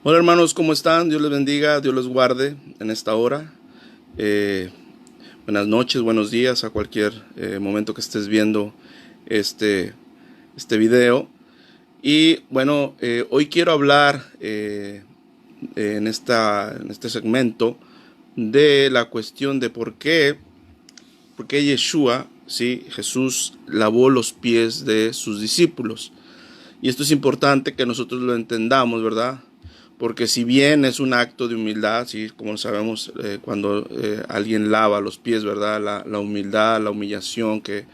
Hola hermanos, ¿cómo están? Dios les bendiga, Dios les guarde en esta hora. Eh, Buenas noches, buenos días a cualquier momento que estés viendo este, este video. Y bueno, hoy quiero hablar en este segmento de la cuestión de por qué Yeshua, ¿sí? Jesús lavó los pies de sus discípulos. Y esto es importante que nosotros lo entendamos, ¿verdad? Porque si bien es un acto de humildad, ¿sí? Como sabemos, cuando alguien lava los pies, ¿verdad? La humildad, la humillación que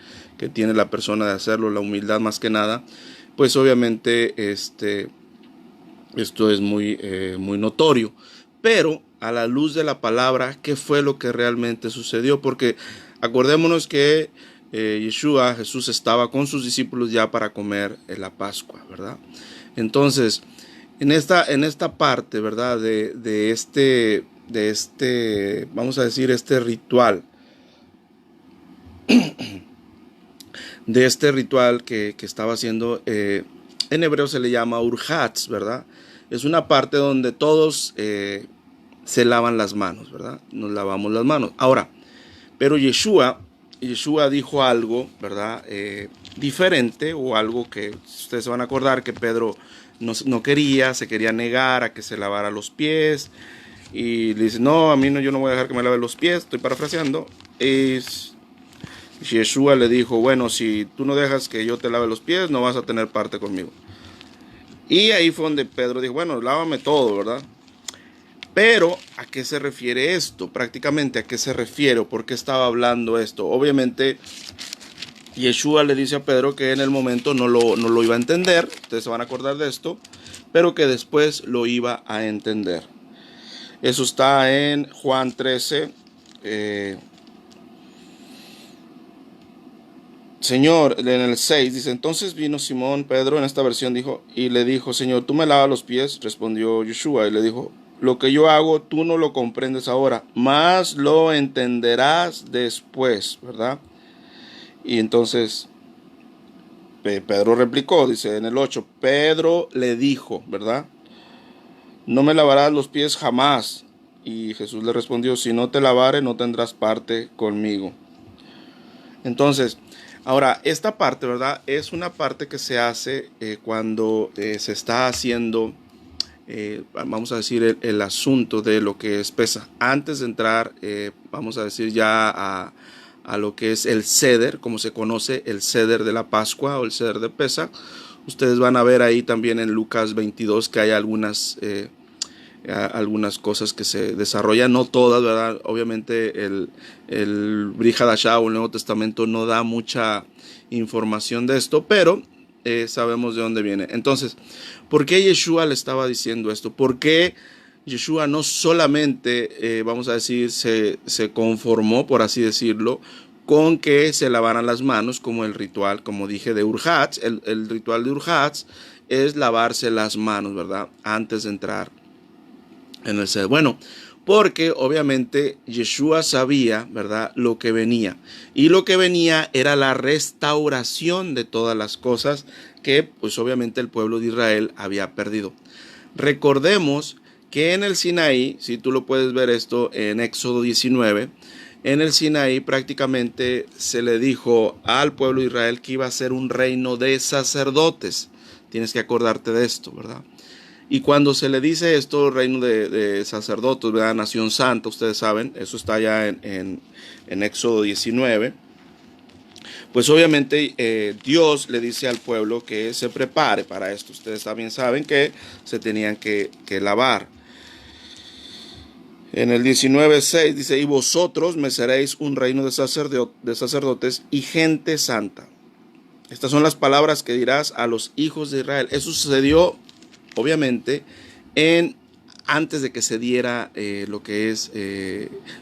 tiene la persona de hacerlo, la humildad más que nada, pues obviamente esto es muy notorio. Pero a la luz de la palabra, ¿qué fue lo que realmente sucedió? Porque acordémonos que Yeshua, Jesús, estaba con sus discípulos ya para comer en la Pascua, ¿verdad? Entonces, en esta parte, ¿verdad? Vamos a decir, este ritual, de este ritual que estaba haciendo, en hebreo se le llama urhatz, ¿verdad? Es una parte donde todos se lavan las manos, ¿verdad? Nos lavamos las manos. Ahora, pero Yeshua dijo algo, ¿verdad? Diferente, o algo que ustedes se van a acordar que Pedro no quería, se quería negar a que se lavara los pies. Y le dice, no, a mí no, yo no voy a dejar que me lave los pies, estoy parafraseando. Y Yeshua le dijo, bueno, si tú no dejas que yo te lave los pies, no vas a tener parte conmigo. Y ahí fue donde Pedro dijo, bueno, lávame todo, ¿verdad? Pero, ¿a qué se refiere esto? Prácticamente, ¿a qué se refiere? ¿Por qué estaba hablando esto? Obviamente, Yeshua le dice a Pedro que en el momento no lo iba a entender, ustedes se van a acordar de esto, pero que después lo iba a entender. Eso está en Juan 13. Señor, en el 6 dice, entonces vino Simón Pedro, en esta versión dijo, y le dijo, Señor, ¿tú me lavas los pies? Respondió Yeshua y le dijo, lo que yo hago tú no lo comprendes ahora, mas lo entenderás después, ¿verdad? Y entonces Pedro replicó, dice en el 8, Pedro le dijo, ¿verdad? No me lavarás los pies jamás. Y Jesús le respondió, si no te lavare no tendrás parte conmigo. Entonces, ahora, esta parte, ¿verdad? Es una parte que se hace cuando se está haciendo, vamos a decir, el asunto de lo que es Pesa. Antes de entrar, vamos a decir ya a lo que es el Seder, como se conoce, el Seder de la Pascua o el Seder de Pesa. Ustedes van a ver ahí también en Lucas 22 que hay algunas cosas que se desarrollan, no todas, ¿verdad? Obviamente el Brit Hadashah o el Nuevo Testamento no da mucha información de esto, pero sabemos de dónde viene. Entonces, ¿por qué Yeshua le estaba diciendo esto? ¿Por qué Yeshua no solamente, vamos a decir, se conformó, por así decirlo, con que se lavaran las manos, como el ritual, como dije, de Urhatz? El ritual de Urhatz es lavarse las manos, ¿verdad? Antes de entrar en el ser. Bueno, porque obviamente Yeshua sabía, ¿verdad?, lo que venía. Y lo que venía era la restauración de todas las cosas que, pues obviamente el pueblo de Israel había perdido. Recordemos que en el Sinaí, si tú lo puedes ver esto en Éxodo 19, en el Sinaí prácticamente se le dijo al pueblo de Israel que iba a ser un reino de sacerdotes. Tienes que acordarte de esto, ¿verdad? Y cuando se le dice esto, reino de sacerdotes, ¿verdad? Nación santa, ustedes saben, eso está allá en Éxodo 19. Pues obviamente Dios le dice al pueblo que se prepare para esto. Ustedes también saben que se tenían que lavar. En el 19:6 dice, y vosotros me seréis un reino de sacerdotes y gente santa. Estas son las palabras que dirás a los hijos de Israel. Eso sucedió obviamente en antes de que se diera lo que es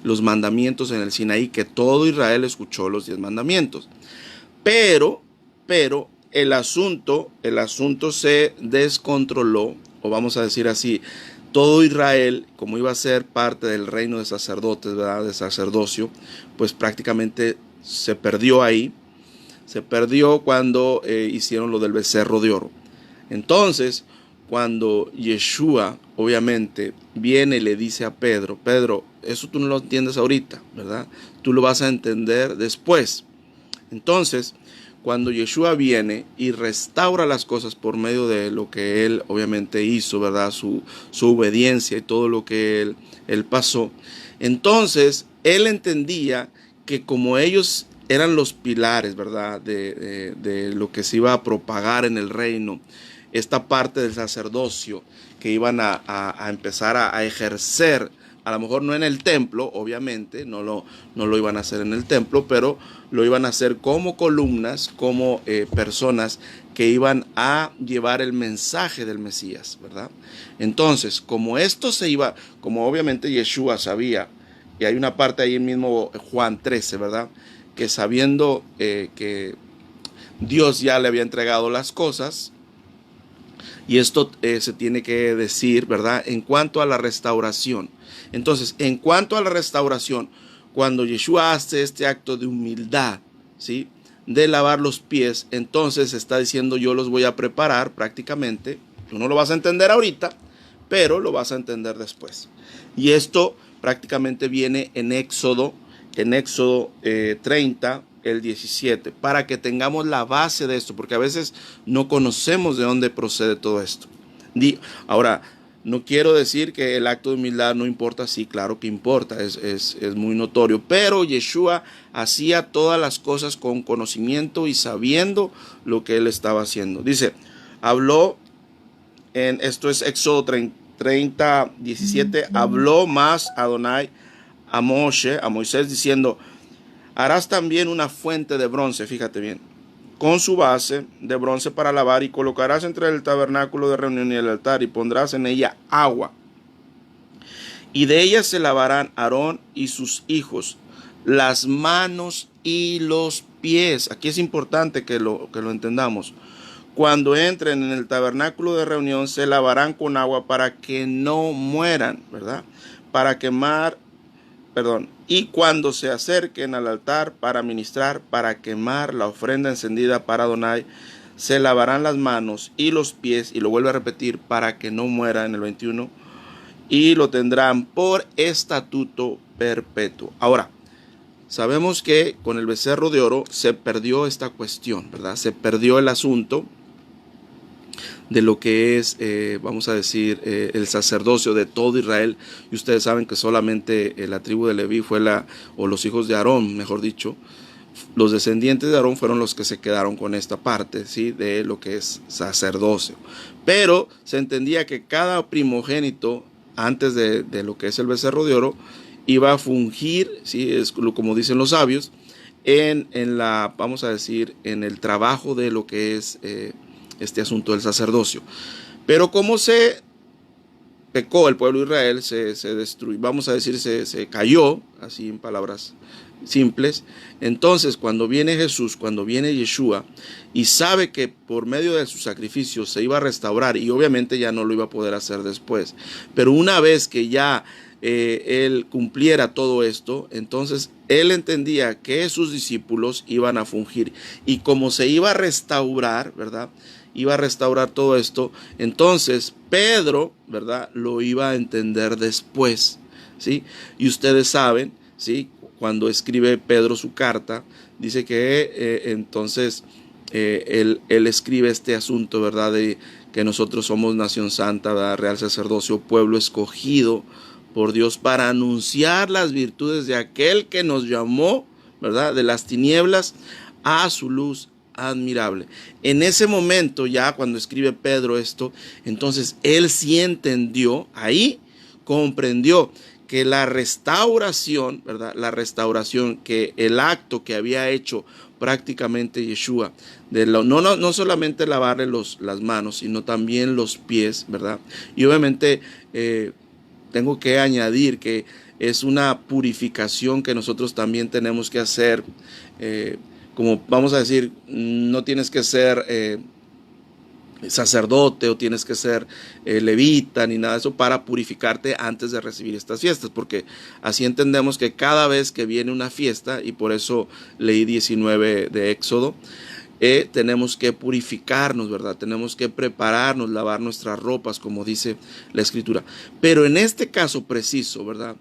los mandamientos en el Sinaí, que todo Israel escuchó los 10 mandamientos. Pero el asunto se descontroló, o vamos a decir así, todo Israel, como iba a ser parte del reino de sacerdotes, ¿verdad?, de sacerdocio, pues prácticamente se perdió ahí. Se perdió cuando hicieron lo del becerro de oro. Entonces, cuando Yeshua obviamente viene y le dice a Pedro, Pedro, eso tú no lo entiendes ahorita, ¿verdad? Tú lo vas a entender después. Entonces, cuando Yeshua viene y restaura las cosas por medio de lo que él obviamente hizo, ¿verdad? Su obediencia y todo lo que él pasó. Entonces, él entendía que como ellos eran los pilares, ¿verdad? De lo que se iba a propagar en el reino, esta parte del sacerdocio que iban a empezar a ejercer, a lo mejor no en el templo, obviamente, no lo iban a hacer en el templo, pero lo iban a hacer como columnas, como personas que iban a llevar el mensaje del Mesías, ¿verdad? Entonces, como esto se iba, como obviamente Yeshua sabía, y hay una parte ahí mismo Juan 13, ¿verdad? Que sabiendo que Dios ya le había entregado las cosas, y esto se tiene que decir, ¿verdad? En cuanto a la restauración. Entonces, en cuanto a la restauración, cuando Yeshua hace este acto de humildad, ¿sí? De lavar los pies, entonces está diciendo yo los voy a preparar prácticamente. Tú no lo vas a entender ahorita, pero lo vas a entender después. Y esto prácticamente viene en Éxodo 30, el 17, para que tengamos la base de esto, porque a veces no conocemos de dónde procede todo esto. Ahora, no quiero decir que el acto de humildad no importa, sí, claro que importa, es muy notorio, pero Yeshua hacía todas las cosas con conocimiento y sabiendo lo que él estaba haciendo. Dice, habló, esto es Éxodo 30, 17, habló más Adonai a Moisés diciendo, harás también una fuente de bronce, fíjate bien, con su base de bronce para lavar, y colocarás entre el tabernáculo de reunión y el altar, y pondrás en ella agua. Y de ella se lavarán Aarón y sus hijos, las manos y los pies. Aquí es importante que lo entendamos. Cuando entren en el tabernáculo de reunión, se lavarán con agua para que no mueran, ¿verdad? Y cuando se acerquen al altar para ministrar, para quemar la ofrenda encendida para Adonai, se lavarán las manos y los pies, y lo vuelve a repetir, para que no muera en el 21, y lo tendrán por estatuto perpetuo. Ahora, sabemos que con el becerro de oro se perdió esta cuestión, ¿verdad? Se perdió el asunto de lo que es, vamos a decir, el sacerdocio de todo Israel. Y ustedes saben que solamente la tribu de Leví fue o los hijos de Aarón, mejor dicho, los descendientes de Aarón fueron los que se quedaron con esta parte, ¿sí? De lo que es sacerdocio. Pero se entendía que cada primogénito, antes de lo que es el becerro de oro, iba a fungir, ¿sí? Es como dicen los sabios, vamos a decir, en el trabajo de lo que es este asunto del sacerdocio. Pero como se pecó el pueblo de Israel, se destruyó, vamos a decir, se cayó, así en palabras simples. Entonces, cuando viene Jesús, cuando viene Yeshua, y sabe que por medio de su sacrificio se iba a restaurar, y obviamente ya no lo iba a poder hacer después, pero una vez que ya él cumpliera todo esto, entonces él entendía que sus discípulos iban a fungir, y como se iba a restaurar, ¿verdad? Iba a restaurar todo esto, entonces Pedro, ¿verdad? Lo iba a entender después, ¿sí? Y ustedes saben, ¿sí? Cuando escribe Pedro su carta, dice que entonces él escribe este asunto, ¿verdad? De que nosotros somos nación santa, ¿verdad? Real sacerdocio, pueblo escogido por Dios para anunciar las virtudes de aquel que nos llamó, ¿verdad? De las tinieblas a su luz admirable. En ese momento, ya cuando escribe Pedro esto, entonces él sí entendió, ahí comprendió que la restauración, ¿verdad? La restauración, que el acto que había hecho prácticamente Yeshua, no solamente lavarle las manos, sino también los pies, ¿verdad? Y obviamente tengo que añadir que es una purificación que nosotros también tenemos que hacer. Como vamos a decir, no tienes que ser sacerdote o tienes que ser levita ni nada de eso para purificarte antes de recibir estas fiestas, porque así entendemos que cada vez que viene una fiesta, y por eso leí 19 de Éxodo, tenemos que purificarnos, ¿verdad? Tenemos que prepararnos, lavar nuestras ropas, como dice la Escritura. Pero en este caso preciso, ¿verdad?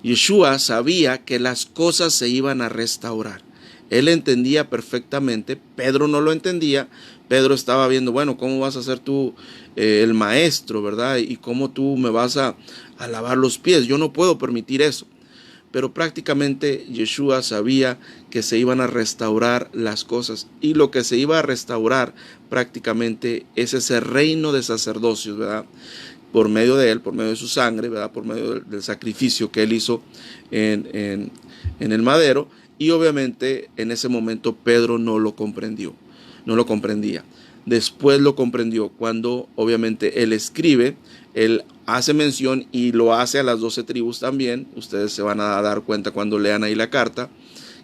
Yeshua sabía que las cosas se iban a restaurar. Él entendía perfectamente, Pedro no lo entendía. Pedro estaba viendo, bueno, ¿cómo vas a ser tú el maestro, verdad? Y cómo tú me vas a lavar los pies. Yo no puedo permitir eso. Pero prácticamente Yeshua sabía que se iban a restaurar las cosas. Y lo que se iba a restaurar prácticamente es ese reino de sacerdocios, ¿verdad? Por medio de él, por medio de su sangre, ¿verdad? Por medio del sacrificio que él hizo en el madero. Y obviamente en ese momento Pedro no lo comprendió, no lo comprendía. Después lo comprendió cuando obviamente él escribe, él hace mención y lo hace a las 12 tribus también. Ustedes se van a dar cuenta cuando lean ahí la carta,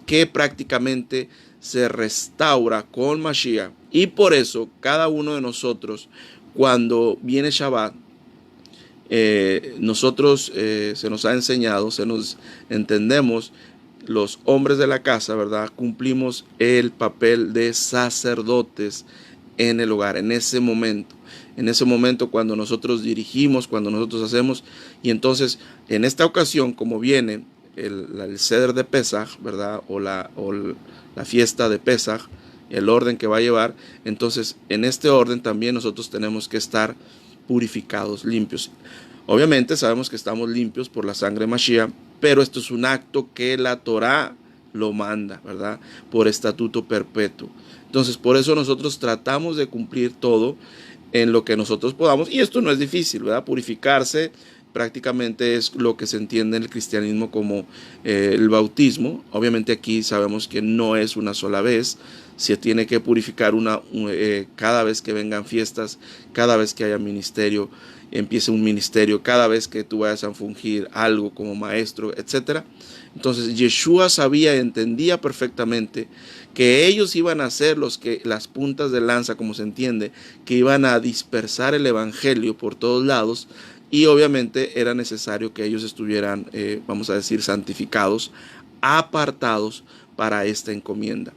que prácticamente se restaura con Mashiach. Y por eso cada uno de nosotros, cuando viene Shabbat, nosotros se nos ha enseñado, entendemos, los hombres de la casa, ¿verdad? Cumplimos el papel de sacerdotes en el hogar, en ese momento cuando nosotros dirigimos, cuando nosotros hacemos. Y entonces, en esta ocasión, como viene el Seder de Pesaj, ¿verdad? O la fiesta de Pesaj, el orden que va a llevar, entonces, en este orden también nosotros tenemos que estar purificados, limpios. Obviamente sabemos que estamos limpios por la sangre de Mashiach, pero esto es un acto que la Torá lo manda, ¿verdad? Por estatuto perpetuo. Entonces, por eso nosotros tratamos de cumplir todo en lo que nosotros podamos. Y esto no es difícil, ¿verdad? Purificarse prácticamente es lo que se entiende en el cristianismo como el bautismo. Obviamente aquí sabemos que no es una sola vez. Se tiene que purificar cada vez que vengan fiestas, cada vez que haya ministerio, empiece un ministerio, cada vez que tú vayas a fungir algo como maestro, etc. Entonces Yeshua sabía, entendía perfectamente que ellos iban a ser las puntas de lanza, como se entiende, que iban a dispersar el evangelio por todos lados. Y obviamente era necesario que ellos estuvieran, vamos a decir, santificados, apartados para esta encomienda.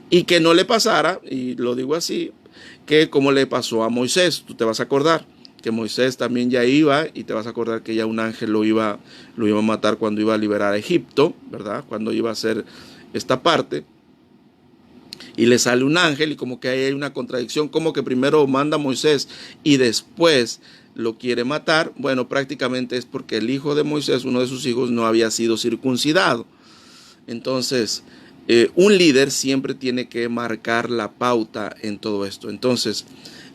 Y que no le pasara, y lo digo así, que como le pasó a Moisés, tú te vas a acordar que Moisés también ya iba, y te vas a acordar que ya un ángel lo iba a matar cuando iba a liberar a Egipto, ¿verdad? Cuando iba a hacer esta parte. Y le sale un ángel y como que ahí hay una contradicción, como que primero manda a Moisés y después lo quiere matar. Bueno, prácticamente es porque el hijo de Moisés, uno de sus hijos, no había sido circuncidado. Entonces, un líder siempre tiene que marcar la pauta en todo esto. Entonces,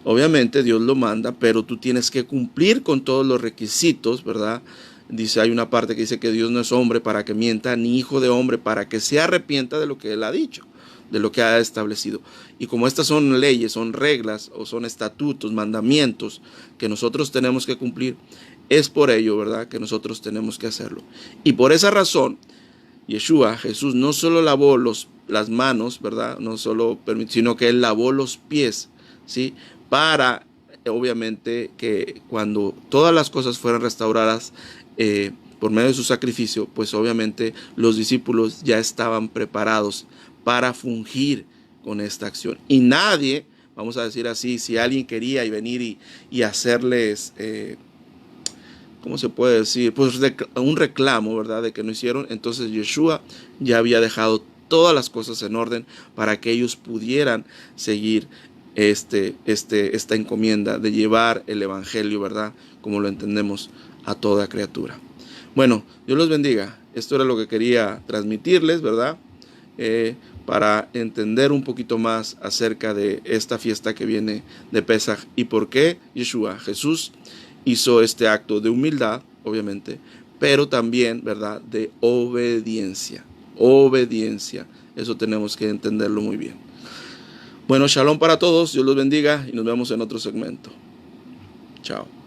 obviamente Dios lo manda, pero tú tienes que cumplir con todos los requisitos, ¿verdad? Dice, hay una parte que dice que Dios no es hombre para que mienta, ni hijo de hombre para que se arrepienta de lo que él ha dicho, de lo que ha establecido. Y como estas son leyes, son reglas o son estatutos, mandamientos que nosotros tenemos que cumplir, es por ello, ¿verdad?, que nosotros tenemos que hacerlo. Y por esa razón, Yeshua, Jesús, no solo lavó las manos, ¿verdad?, no solo permitió, sino que él lavó los pies, ¿sí?, para, obviamente, que cuando todas las cosas fueran restauradas por medio de su sacrificio, pues obviamente los discípulos ya estaban preparados para fungir con esta acción. Y nadie, vamos a decir así, si alguien quería venir y hacerles, ¿cómo se puede decir? Pues un reclamo, ¿verdad?, de que no hicieron. Entonces Yeshua ya había dejado todas las cosas en orden para que ellos pudieran seguir esta encomienda de llevar el evangelio, ¿verdad?, como lo entendemos, a toda criatura. Bueno, Dios los bendiga. Esto era lo que quería transmitirles, ¿verdad?, para entender un poquito más acerca de esta fiesta que viene de Pesaj y por qué Yeshua, Jesús, hizo este acto de humildad, obviamente, pero también, ¿verdad?, de obediencia. Obediencia. Eso tenemos que entenderlo muy bien. Bueno, shalom para todos. Dios los bendiga y nos vemos en otro segmento. Chao.